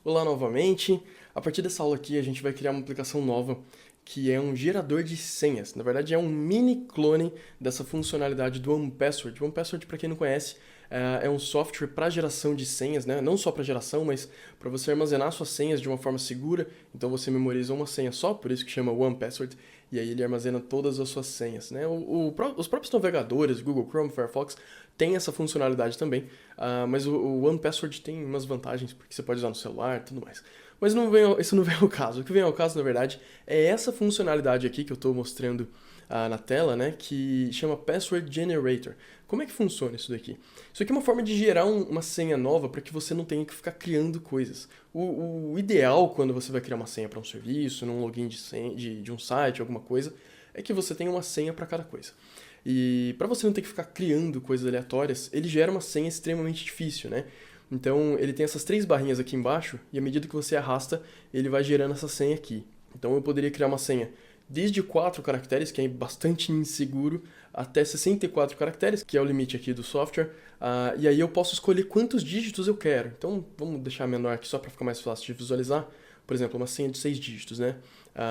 Olá novamente. A partir dessa aula aqui a gente vai criar uma aplicação nova que é um gerador de senhas. Na verdade é um mini clone dessa funcionalidade do OnePassword. O OnePassword, para quem não conhece, é um software para geração de senhas, né? Não só para geração, mas para você armazenar suas senhas de uma forma segura. Então você memoriza uma senha só, por isso que chama OnePassword, e aí ele armazena todas as suas senhas, né? Os próprios navegadores, Google Chrome, Firefox, tem essa funcionalidade também, mas o OnePassword tem umas vantagens, porque você pode usar no celular e tudo mais. Mas isso não vem ao caso. O que vem ao caso, na verdade, é essa funcionalidade aqui que eu estou mostrando na tela, né, que chama Password Generator. Como é que funciona isso daqui? Isso aqui é uma forma de gerar uma senha nova para que você não tenha que ficar criando coisas. O ideal quando você vai criar uma senha para um serviço, num login de um site, alguma coisa, é que você tenha uma senha para cada coisa. E para você não ter que ficar criando coisas aleatórias, ele gera uma senha extremamente difícil, né? Então ele tem essas três barrinhas aqui embaixo e à medida que você arrasta, ele vai gerando essa senha aqui. Então eu poderia criar uma senha desde 4 caracteres, que é bastante inseguro, até 64 caracteres, que é o limite aqui do software. E aí eu posso escolher quantos dígitos eu quero. Então vamos deixar menor aqui só para ficar mais fácil de visualizar. Por exemplo, uma senha de 6 dígitos, né?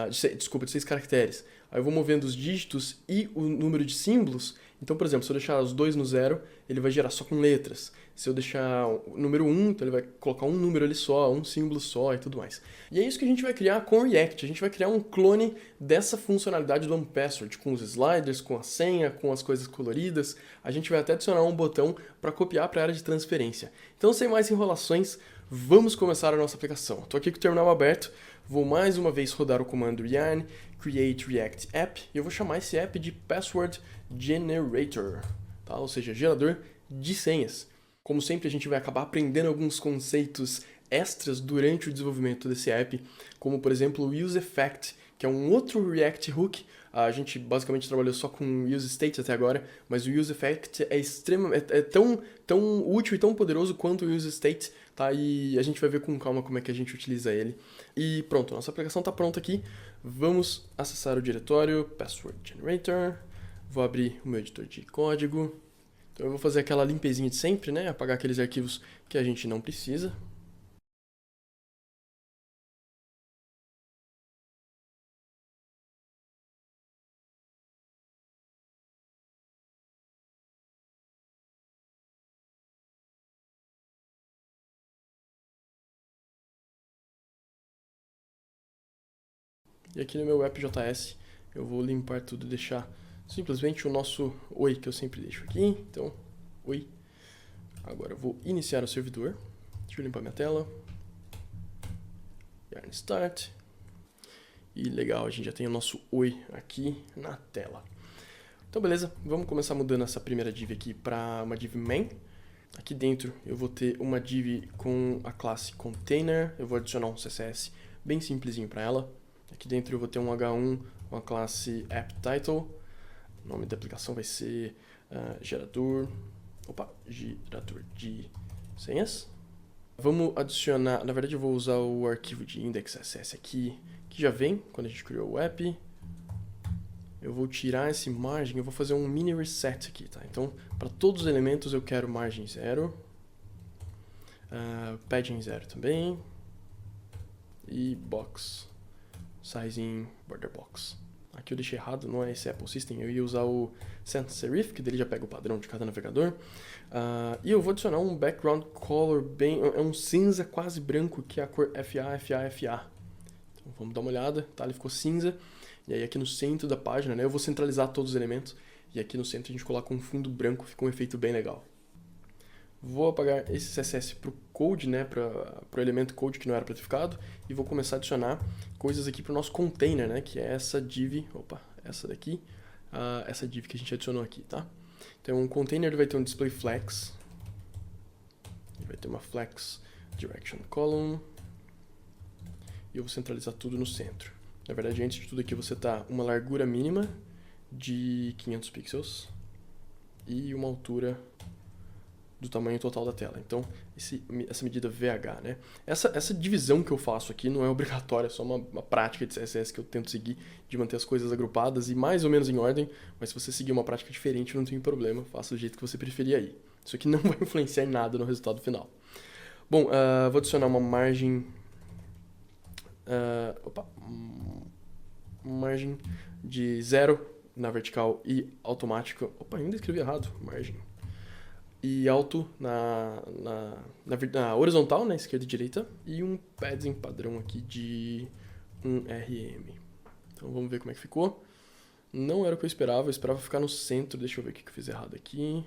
De 6 caracteres. Aí eu vou movendo os dígitos e o número de símbolos. Então, por exemplo, se eu deixar os dois no zero, ele vai gerar só com letras. Se eu deixar o número 1, então ele vai colocar um número ali só, um símbolo só e tudo mais. E é isso que a gente vai criar com o React. A gente vai criar um clone dessa funcionalidade do OnePassword, com os sliders, com a senha, com as coisas coloridas. A gente vai até adicionar um botão para copiar para a área de transferência. Então, sem mais enrolações, vamos começar a nossa aplicação. Estou aqui com o terminal aberto, vou mais uma vez rodar o comando yarn create react app e eu vou chamar esse app de password generator, tá? Ou seja, gerador de senhas. Como sempre, a gente vai acabar aprendendo alguns conceitos extras durante o desenvolvimento desse app, como por exemplo o UseEffect, que é um outro React Hook. A gente basicamente trabalhou só com UseState até agora, mas o UseEffect é tão útil e tão poderoso quanto o UseState, tá? E a gente vai ver com calma como é que a gente utiliza ele. E pronto, nossa aplicação está pronta aqui. Vamos acessar o diretório Password Generator. Vou abrir o meu editor de código. Então eu vou fazer aquela limpezinha de sempre, né? Apagar aqueles arquivos que a gente não precisa. E aqui no meu app.js eu vou limpar tudo e deixar simplesmente o nosso oi que eu sempre deixo aqui. Então, oi. Agora eu vou iniciar o servidor. Deixa eu limpar minha tela. Yarn start. E legal, a gente já tem o nosso oi aqui na tela. Então beleza, vamos começar mudando essa primeira div aqui para uma div main. Aqui dentro eu vou ter uma div com a classe container. Eu vou adicionar um CSS bem simplesinho para ela. Aqui dentro eu vou ter um H1 com a classe appTitle. O nome da aplicação vai ser gerador de senhas. Vamos adicionar, na verdade eu vou usar o arquivo de index.ss aqui, que já vem quando a gente criou o app. Eu vou tirar esse margem, eu vou fazer um mini reset aqui, tá? Então, para todos os elementos eu quero margem 0, padding 0 também, e box, sizing border box. Aqui eu deixei errado, não é esse Apple System, eu ia usar o sans serif, que dele já pega o padrão de cada navegador. E eu vou adicionar um background color é um cinza quase branco, que é a cor FA. Então vamos dar uma olhada, tá? Ele ficou cinza. E aí aqui no centro da página, né, eu vou centralizar todos os elementos. E aqui no centro a gente coloca um fundo branco, fica um efeito bem legal. Vou apagar esse CSS pro code, né, pro elemento code que não era para ter ficado, e vou começar a adicionar coisas aqui pro nosso container, né, que é essa div, essa daqui, essa div que a gente adicionou aqui, tá? Então um container vai ter um display flex, vai ter uma flex direction column, e eu vou centralizar tudo no centro. Na verdade, antes de tudo aqui, você tá uma largura mínima de 500 pixels e uma altura do tamanho total da tela. Então, essa medida VH, né? Essa divisão que eu faço aqui não é obrigatória, é só uma prática de CSS que eu tento seguir, de manter as coisas agrupadas e mais ou menos em ordem, mas se você seguir uma prática diferente, não tem problema, faça do jeito que você preferir aí. Isso aqui não vai influenciar em nada no resultado final. Bom, vou adicionar uma margem margem de 0 na vertical e automática. Opa, ainda escrevi errado. Margem. E alto na horizontal, né, esquerda e direita. E um padding padrão aqui de 1 RM. Então vamos ver como é que ficou. Não era o que eu esperava ficar no centro. Deixa eu ver o que eu fiz errado aqui.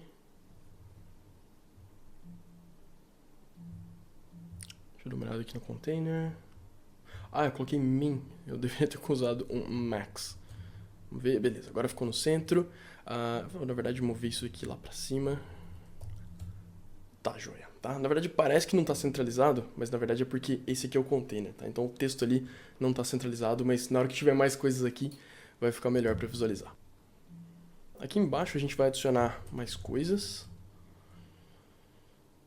Deixa eu dar uma olhada aqui no container. Eu coloquei min. Eu deveria ter usado um max. Vamos ver, beleza. Agora ficou no centro. Vou, na verdade, mover isso aqui lá pra cima. Tá, joia. Tá? Na verdade, parece que não tá centralizado, mas na verdade é porque esse aqui é o container, tá? Então o texto ali não tá centralizado, mas na hora que tiver mais coisas aqui, vai ficar melhor para visualizar. Aqui embaixo a gente vai adicionar mais coisas.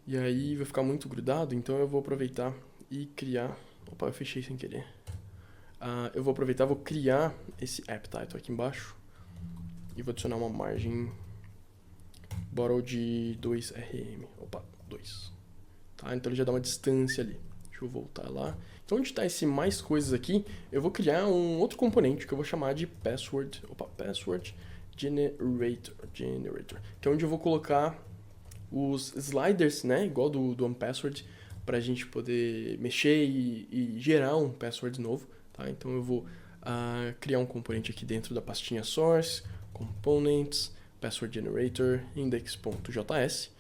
E aí vai ficar muito grudado, então eu vou aproveitar e criar... Opa, eu fechei sem querer. Eu vou aproveitar, vou criar esse app title aqui embaixo. E vou adicionar uma margem borrow de 2 RM. Opa, 2. Tá, então ele já dá uma distância ali. Deixa eu voltar lá. Então onde está esse mais coisas aqui, eu vou criar um outro componente que eu vou chamar de password generator, que é onde eu vou colocar os sliders, né, igual do OnePassword, para a gente poder mexer e gerar um password novo, tá? Então eu vou criar um componente aqui dentro da pastinha source, components, password generator, index.js.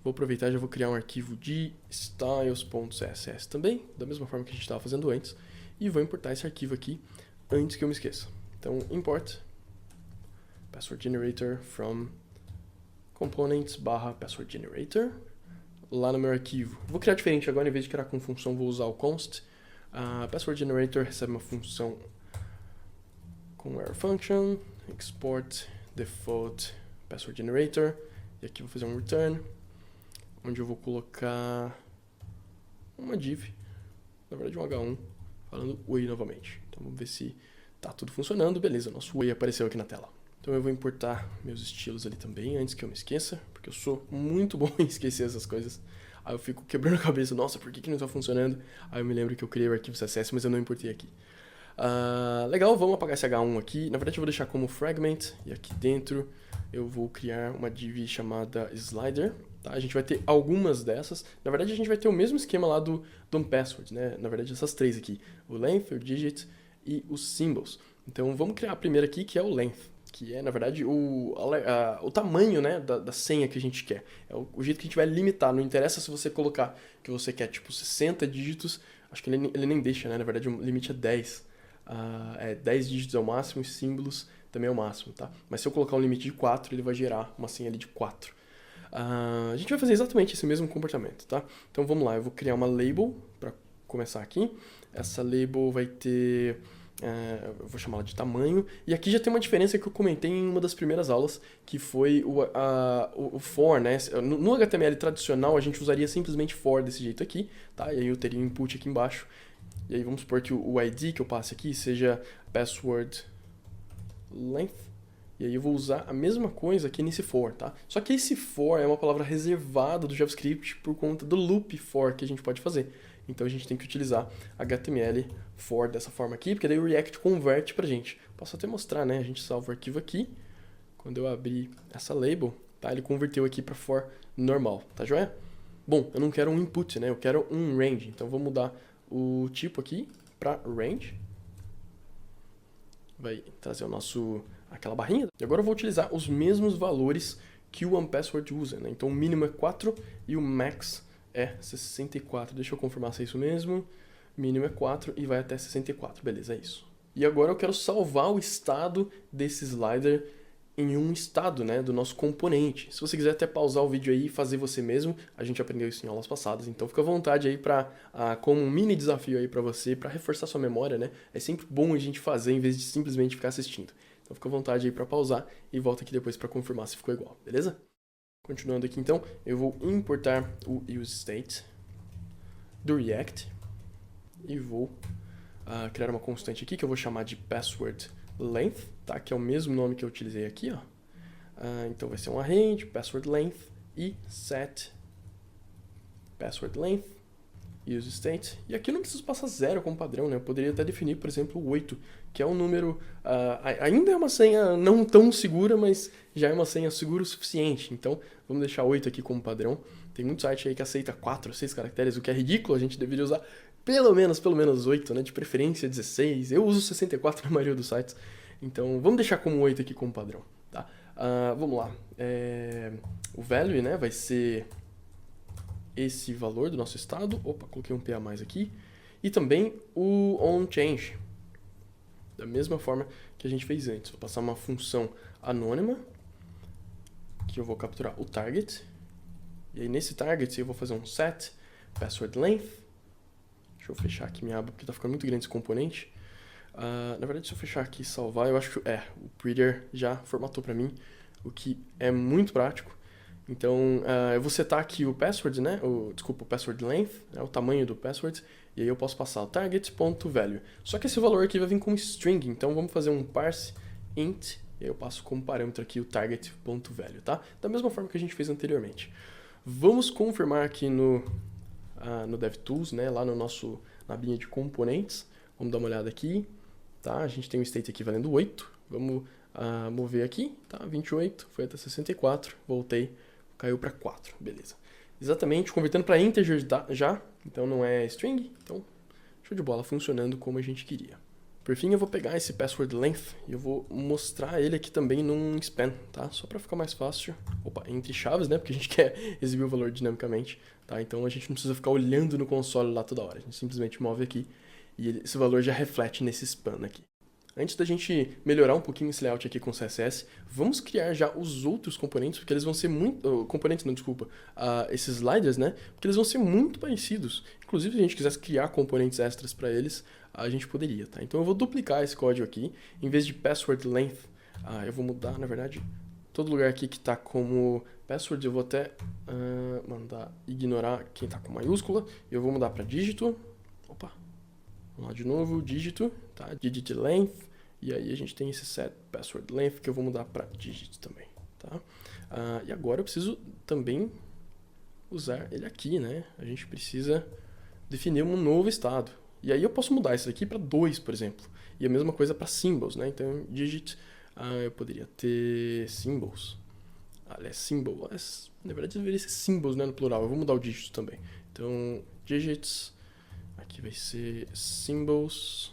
Vou aproveitar e já vou criar um arquivo de styles.css também, da mesma forma que a gente estava fazendo antes, e vou importar esse arquivo aqui antes que eu me esqueça. Então, import password generator from components /password generator. Lá no meu arquivo, vou criar diferente agora, em vez de criar com função, vou usar o const. Password generator recebe uma função com error function, export default password generator, e aqui vou fazer um return, onde eu vou colocar uma div, na verdade um H1, falando oi novamente. Então vamos ver se tá tudo funcionando. Beleza, nosso oi apareceu aqui na tela. Então eu vou importar meus estilos ali também, antes que eu me esqueça, porque eu sou muito bom em esquecer essas coisas. Aí eu fico quebrando a cabeça, nossa, por que não está funcionando? Aí eu me lembro que eu criei o arquivo CSS, mas eu não importei aqui. Legal, vamos apagar esse H1 aqui. Na verdade eu vou deixar como fragment, e aqui dentro eu vou criar uma div chamada slider. Tá? A gente vai ter algumas dessas. Na verdade a gente vai ter o mesmo esquema lá do OnePassword, né? Na verdade essas três aqui, o length, o digit e os symbols. Então vamos criar a primeira aqui, que é o length, que é, na verdade, o tamanho, né, da senha que a gente quer. É o jeito que a gente vai limitar. Não interessa se você colocar que você quer, tipo, 60 dígitos, acho que ele nem deixa, né? Na verdade, o limite é 10. 10 dígitos é o máximo e símbolos também é o máximo, tá? Mas se eu colocar um limite de 4, ele vai gerar uma senha ali de 4. A gente vai fazer exatamente esse mesmo comportamento, tá? Então, vamos lá. Eu vou criar uma label para começar aqui. Essa label vai ter... eu vou chamar ela de tamanho. E aqui já tem uma diferença que eu comentei em uma das primeiras aulas, que foi o for, né? No HTML tradicional, a gente usaria simplesmente for desse jeito aqui, tá? E aí eu teria um input aqui embaixo. E aí vamos supor que o ID que eu passe aqui seja password length. E aí eu vou usar a mesma coisa aqui nesse for, tá? Só que esse for é uma palavra reservada do JavaScript por conta do loop for que a gente pode fazer. Então a gente tem que utilizar HTML for dessa forma aqui, porque daí o React converte pra gente. Posso até mostrar, né? A gente salva o arquivo aqui. Quando eu abrir essa label, tá? Ele converteu aqui para for normal, tá joia? Bom, eu não quero um input, né? Eu quero um range. Então vou mudar o tipo aqui para range. Vai trazer aquela barrinha. E agora eu vou utilizar os mesmos valores que o OnePassword usa, né? Então o mínimo é 4 e o max é 64. Deixa eu confirmar se é isso mesmo. Mínimo é 4 e vai até 64. Beleza, é isso. E agora eu quero salvar o estado desse slider em um estado, né, do nosso componente. Se você quiser até pausar o vídeo aí e fazer você mesmo, a gente aprendeu isso em aulas passadas. Então fica à vontade aí como um mini desafio aí para você, para reforçar sua memória, né? É sempre bom a gente fazer em vez de simplesmente ficar assistindo. Então fica à vontade aí para pausar e volta aqui depois para confirmar se ficou igual, beleza? Continuando aqui então, eu vou importar o useState do React e vou criar uma constante aqui que eu vou chamar de password length, tá? Que é o mesmo nome que eu utilizei aqui, ó. Então vai ser um array de password length e set password length use state, e aqui eu não preciso passar 0 como padrão, né? Eu poderia até definir, por exemplo, o 8, que é um número, ainda é uma senha não tão segura, mas já é uma senha segura o suficiente, então vamos deixar 8 aqui como padrão. Tem muito site aí que aceita 4, 6 caracteres, o que é ridículo, a gente deveria usar pelo menos 8, né? De preferência 16, eu uso 64 na maioria dos sites, então vamos deixar como 8 aqui como padrão, tá? Vamos lá, o value, né, vai ser esse valor do nosso estado, opa, coloquei um P a mais aqui, e também o onChange, da mesma forma que a gente fez antes. Vou passar uma função anônima, que eu vou capturar o target, e aí nesse target eu vou fazer um set password length. Deixa eu fechar aqui minha aba, porque tá ficando muito grande esse componente. Na verdade, se eu fechar aqui e salvar, eu acho que o Prettier já formatou para mim, o que é muito prático. Então, eu vou setar aqui o password, né? O password length, né? O tamanho do password, e aí eu posso passar o target.value. Só que esse valor aqui vai vir como string, então vamos fazer um parse int, e aí eu passo como parâmetro aqui o target.value, tá? Da mesma forma que a gente fez anteriormente. Vamos confirmar aqui no DevTools, né? Lá na abinha de componentes. Vamos dar uma olhada aqui, tá? A gente tem um state aqui valendo 8. Vamos mover aqui, tá? 28, foi até 64, voltei, caiu para 4, beleza. Exatamente, convertendo para integer já, então não é string, então show de bola, funcionando como a gente queria. Por fim, eu vou pegar esse password length e eu vou mostrar ele aqui também num span, tá? Só para ficar mais fácil. Opa, entre chaves, né? Porque a gente quer exibir o valor dinamicamente, tá? Então a gente não precisa ficar olhando no console lá toda hora. A gente simplesmente move aqui e esse valor já reflete nesse span aqui. Antes da gente melhorar um pouquinho esse layout aqui com o CSS, vamos criar já os outros componentes, porque eles vão ser muito... componentes não, desculpa. Esses sliders, né? Porque eles vão ser muito parecidos. Inclusive, se a gente quisesse criar componentes extras para eles, a gente poderia, tá? Então eu vou duplicar esse código aqui. Em vez de password length, eu vou mudar, na verdade, todo lugar aqui que está como password, eu vou até mandar ignorar quem está com maiúscula. E eu vou mudar para dígito. Opa! Vamos lá de novo, dígito, tá? Digit length, e aí a gente tem esse set password length que eu vou mudar para digit também, tá? E agora eu preciso também usar ele aqui, né? A gente precisa definir um novo estado. E aí eu posso mudar isso aqui para 2, por exemplo. E a mesma coisa para symbols, né? Então, digit, eu poderia ter symbols. Aliás, symbol, na verdade deveria ser symbols, né, no plural. Eu vou mudar o dígito também. Então, digits... Aqui vai ser symbols.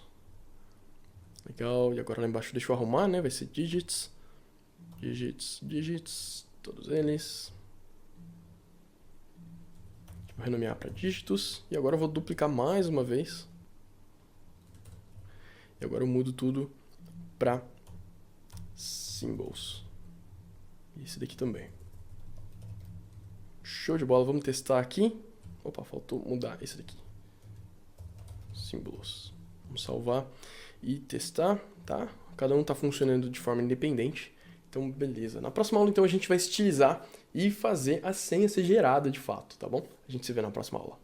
Legal. E agora lá embaixo deixa eu arrumar, né? Vai ser digits. Digits. Todos eles. Vou renomear para dígitos. E agora eu vou duplicar mais uma vez. E agora eu mudo tudo para symbols. E esse daqui também. Show de bola. Vamos testar aqui. Opa, faltou mudar esse daqui. Símbolos. Vamos salvar e testar, tá? Cada um tá funcionando de forma independente. Então, beleza. Na próxima aula, então, a gente vai estilizar e fazer a senha ser gerada de fato, tá bom? A gente se vê na próxima aula.